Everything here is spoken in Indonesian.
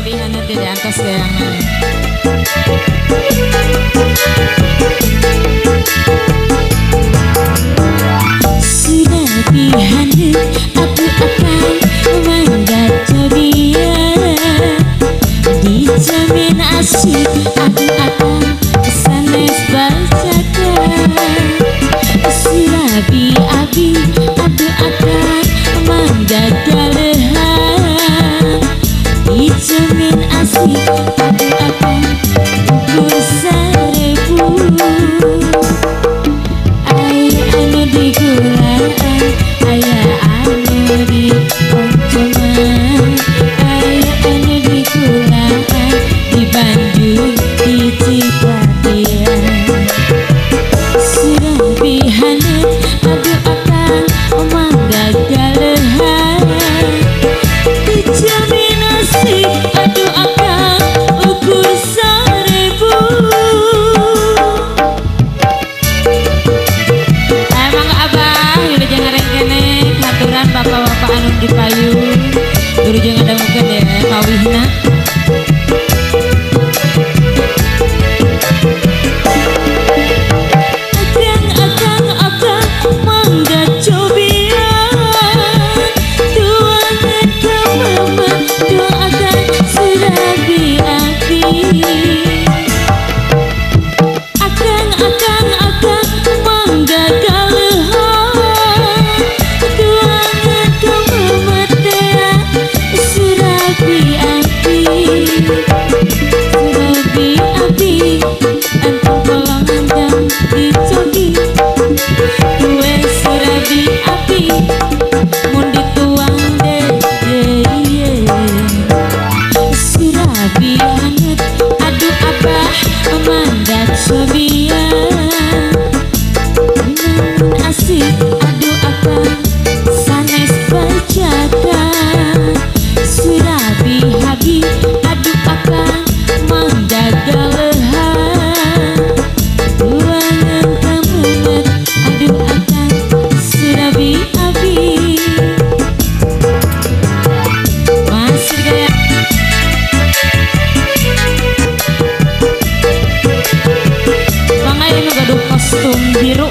kelebihan di atas gayangan. Sudah dihanut aku akan menggaca biar dijamin asik aku akan sanes bacakan. Surabi abi aku akan menggagal dijamin asik aku akan ukur 1000. Ayah anu digulaan ayah anu di poncoman, ayah anu digulaan di Bandung di Cipadian. Sudah bihanut aku akan menggagal dijamin asik aku akan ukur 1000. Emang abah udah jangan rengkene aturan bapak-bapak anu di payung guru jangan dangukeun ya kawihna. Kostum biru